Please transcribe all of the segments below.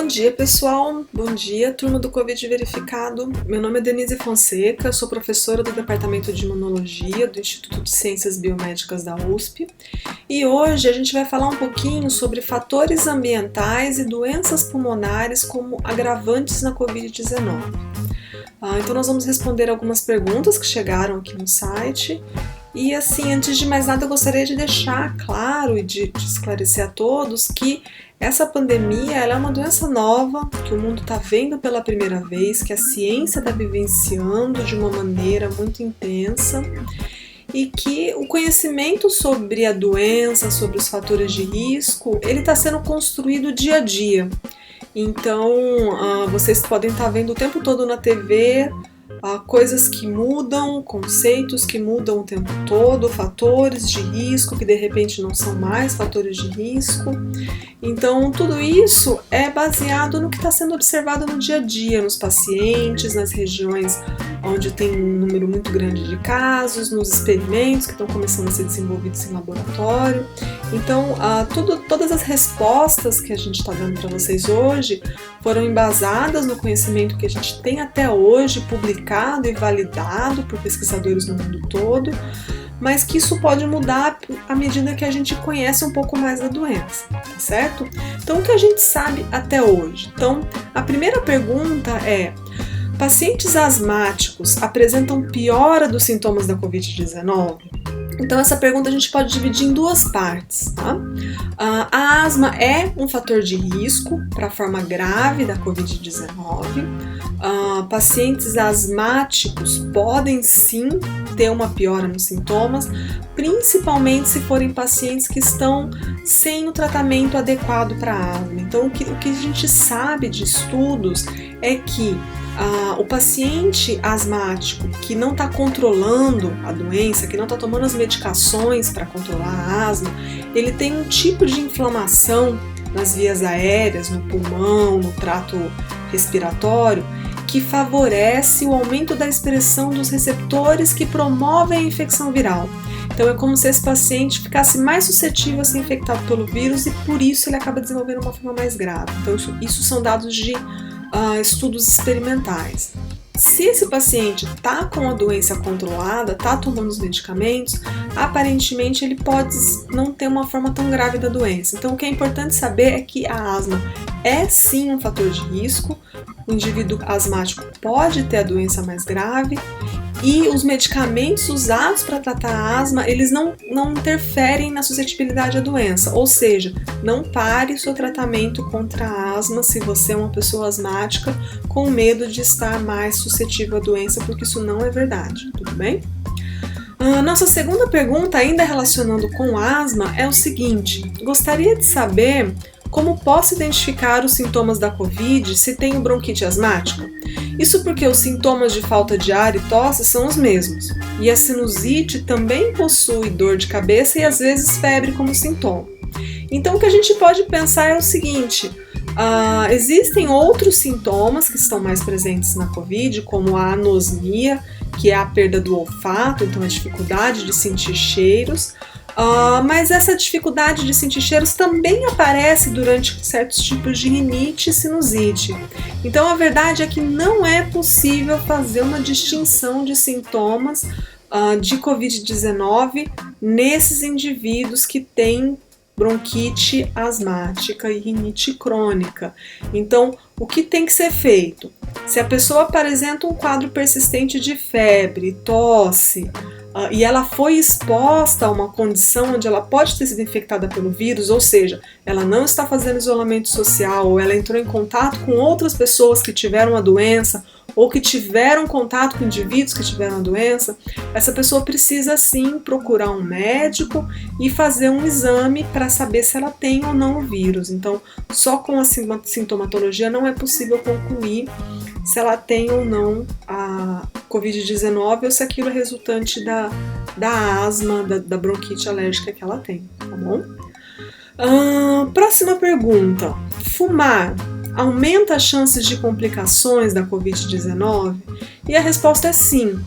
dia, pessoal. Bom dia, turma do Covid Verificado. Meu nome é Denise Fonseca, sou professora do Departamento de Imunologia do Instituto de Ciências Biomédicas da USP. E hoje a gente vai falar um pouquinho sobre fatores ambientais e doenças pulmonares como agravantes na Covid-19. Então nós vamos responder algumas perguntas que chegaram aqui no site. E assim, antes de mais nada, eu gostaria de deixar claro e de esclarecer a todos que essa pandemia ela é uma doença nova, que o mundo está vendo pela primeira vez, que a ciência está vivenciando de uma maneira muito intensa e que o conhecimento sobre a doença, sobre os fatores de risco, ele está sendo construído dia a dia. Então, vocês podem estar vendo o tempo todo na TV coisas que mudam, conceitos que mudam o tempo todo, fatores de risco que de repente não são mais fatores de risco. Então, tudo isso é baseado no que está sendo observado no dia a dia, nos pacientes, nas regiões onde tem um número muito grande de casos, nos experimentos que estão começando a ser desenvolvidos em laboratório. Então, todas as respostas que a gente está dando para vocês hoje foram embasadas no conhecimento que a gente tem até hoje, publicado e validado por pesquisadores no mundo todo, mas que isso pode mudar à medida que a gente conhece um pouco mais da doença, tá certo? Então, o que a gente sabe até hoje? Então, a primeira pergunta é: pacientes asmáticos apresentam piora dos sintomas da Covid-19? Então, essa pergunta a gente pode dividir em duas partes, tá? A asma é um fator de risco para a forma grave da Covid-19. Pacientes asmáticos podem sim ter uma piora nos sintomas, principalmente se forem pacientes que estão sem o tratamento adequado para a asma. Então, o que a gente sabe de estudos é que o paciente asmático que não está controlando a doença, que não está tomando as medicações para controlar a asma, ele tem um tipo de inflamação nas vias aéreas, no pulmão, no trato respiratório, que favorece o aumento da expressão dos receptores que promovem a infecção viral. Então é como se esse paciente ficasse mais suscetível a ser infectado pelo vírus e por isso ele acaba desenvolvendo uma forma mais grave. Então isso são dados de estudos experimentais. Se esse paciente está com a doença controlada, está tomando os medicamentos, aparentemente ele pode não ter uma forma tão grave da doença. Então o que é importante saber é que a asma é sim um fator de risco, o indivíduo asmático pode ter a doença mais grave e os medicamentos usados para tratar a asma, eles não interferem na suscetibilidade à doença, ou seja, não pare o seu tratamento contra a asma se você é uma pessoa asmática com medo de estar mais suscetível à doença, porque isso não é verdade, tudo bem? Nossa segunda pergunta, ainda relacionando com asma, é o seguinte: gostaria de saber como posso identificar os sintomas da Covid se tenho bronquite asmática? Isso porque os sintomas de falta de ar e tosse são os mesmos, e a sinusite também possui dor de cabeça e às vezes febre como sintoma. Então o que a gente pode pensar é o seguinte: existem outros sintomas que estão mais presentes na Covid, como a anosmia, que é a perda do olfato, então a dificuldade de sentir cheiros, mas essa dificuldade de sentir cheiros também aparece durante certos tipos de rinite e sinusite. Então a verdade é que não é possível fazer uma distinção de sintomas de Covid-19 nesses indivíduos que têm bronquite asmática e rinite crônica. Então, o que tem que ser feito? Se a pessoa apresenta um quadro persistente de febre, tosse, e ela foi exposta a uma condição onde ela pode ter sido infectada pelo vírus, ou seja, ela não está fazendo isolamento social, ou ela entrou em contato com outras pessoas que tiveram a doença, ou que tiveram contato com indivíduos que tiveram a doença, essa pessoa precisa sim procurar um médico e fazer um exame para saber se ela tem ou não o vírus. Então, só com a sintomatologia não é possível concluir se ela tem ou não a Covid-19 ou se aquilo é resultante da asma, da bronquite alérgica que ela tem, tá bom? Próxima pergunta: fumar aumenta as chances de complicações da Covid-19? E a resposta é sim.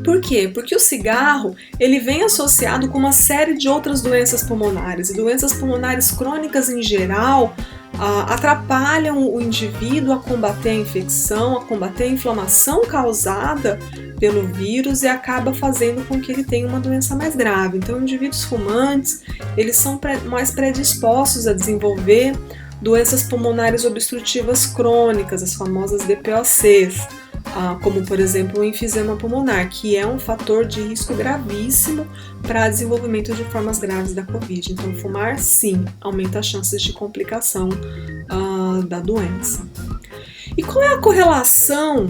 Por quê? Porque o cigarro ele vem associado com uma série de outras doenças pulmonares, e doenças pulmonares crônicas em geral atrapalham o indivíduo a combater a infecção, a combater a inflamação causada pelo vírus e acaba fazendo com que ele tenha uma doença mais grave. Então, indivíduos fumantes, eles são mais predispostos a desenvolver doenças pulmonares obstrutivas crônicas, as famosas DPOCs, como, por exemplo, o enfisema pulmonar, que é um fator de risco gravíssimo para desenvolvimento de formas graves da Covid. Então, fumar, sim, aumenta as chances de complicação da doença. E qual é a correlação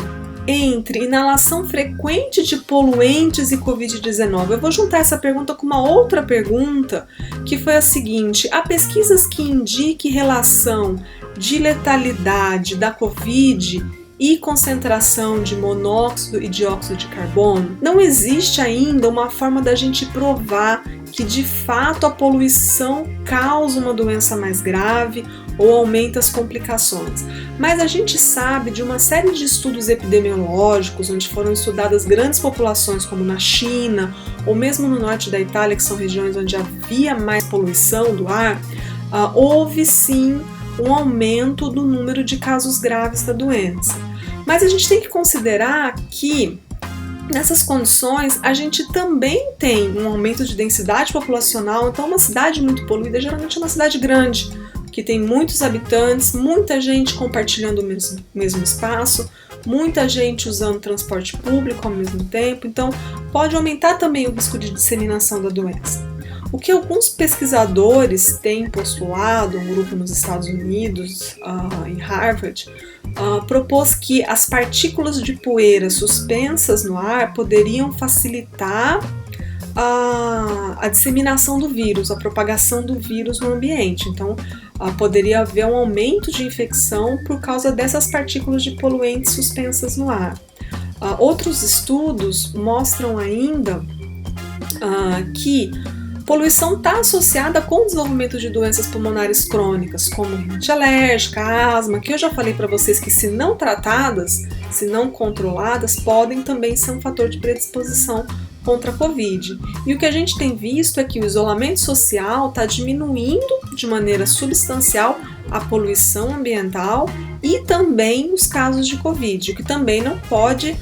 entre inalação frequente de poluentes e Covid-19? Eu vou juntar essa pergunta com uma outra pergunta, que foi a seguinte: há pesquisas que indiquem relação de letalidade da Covid e concentração de monóxido e dióxido de carbono? Não existe ainda uma forma da gente provar que de fato a poluição causa uma doença mais grave ou aumenta as complicações. Mas a gente sabe de uma série de estudos epidemiológicos onde foram estudadas grandes populações, como na China ou mesmo no norte da Itália, que são regiões onde havia mais poluição do ar, houve sim um aumento do número de casos graves da doença. Mas a gente tem que considerar que nessas condições a gente também tem um aumento de densidade populacional. Então, uma cidade muito poluída geralmente é uma cidade grande, que tem muitos habitantes, muita gente compartilhando o mesmo espaço, muita gente usando transporte público ao mesmo tempo. Então, pode aumentar também o risco de disseminação da doença. O que alguns pesquisadores têm postulado, um grupo nos Estados Unidos, em Harvard, propôs que as partículas de poeira suspensas no ar poderiam facilitar a disseminação do vírus, a propagação do vírus no ambiente. Então, poderia haver um aumento de infecção por causa dessas partículas de poluentes suspensas no ar. Outros estudos mostram ainda que poluição está associada com o desenvolvimento de doenças pulmonares crônicas, como rinite alérgica, asma, que eu já falei para vocês que, se não tratadas, se não controladas, podem também ser um fator de predisposição contra a Covid. E o que a gente tem visto é que o isolamento social está diminuindo de maneira substancial a poluição ambiental e também os casos de Covid, o que também não pode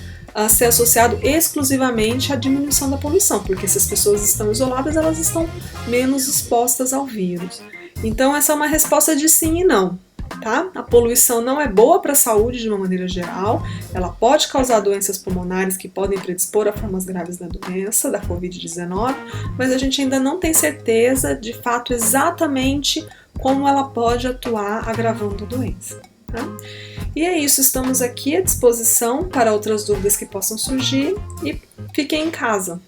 ser associado exclusivamente à diminuição da poluição, porque se as pessoas estão isoladas, elas estão menos expostas ao vírus. Então, essa é uma resposta de sim e não, tá? A poluição não é boa para a saúde de uma maneira geral, ela pode causar doenças pulmonares que podem predispor a formas graves da doença, da Covid-19, mas a gente ainda não tem certeza, de fato, exatamente como ela pode atuar agravando a doença. Tá? E é isso, estamos aqui à disposição para outras dúvidas que possam surgir e fiquem em casa.